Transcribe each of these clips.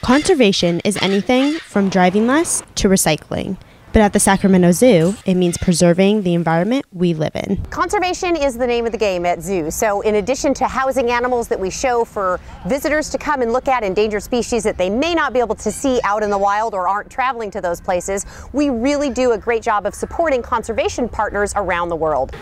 Conservation is anything from driving less to recycling. But at the Sacramento Zoo, it means preserving the environment we live in. Conservation is the name of the game at zoos. So in addition to housing animals that we show for visitors to come and look at, endangered species that they may not be able to see out in the wild or aren't traveling to those places, we really do a great job of supporting conservation partners around the world.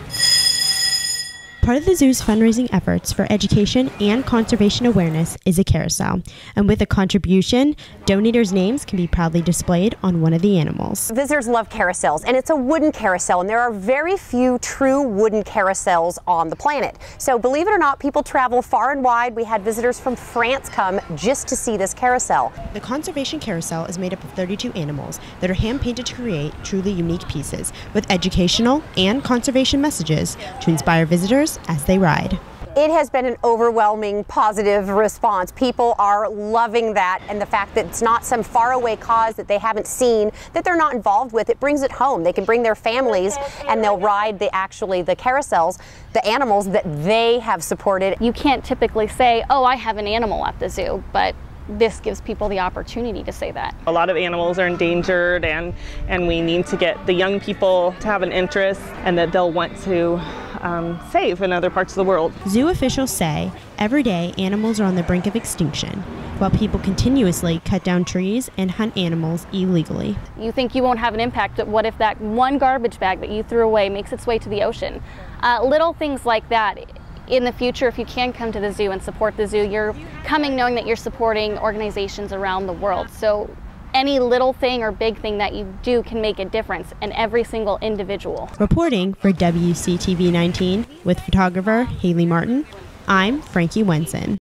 Part of the zoo's fundraising efforts for education and conservation awareness is a carousel. And with a contribution, donators' names can be proudly displayed on one of the animals. Visitors love carousels, and it's a wooden carousel, and there are very few true wooden carousels on the planet. So believe it or not, people travel far and wide. We had visitors from France come just to see this carousel. The conservation carousel is made up of 32 animals that are hand-painted to create truly unique pieces with educational and conservation messages to inspire visitors as they ride. It has been an overwhelming positive response. People are loving that, and the fact that it's not some faraway cause that they haven't seen, that they're not involved with. It brings it home. They can bring their families and they'll ride the carousels, the animals that they have supported. You can't typically say, oh, I have an animal at the zoo, but this gives people the opportunity to say that. A lot of animals are endangered, and we need to get the young people to have an interest and that they'll want to save in other parts of the world. Zoo officials say every day animals are on the brink of extinction, while people continuously cut down trees and hunt animals illegally. You think you won't have an impact, but what if that one garbage bag that you threw away makes its way to the ocean? Little things like that. In the future, if you can come to the zoo and support the zoo, you're coming knowing that you're supporting organizations around the world. So any little thing or big thing that you do can make a difference in every single individual. Reporting for WCTV 19 with photographer Haley Martin, I'm Frankie Wenson.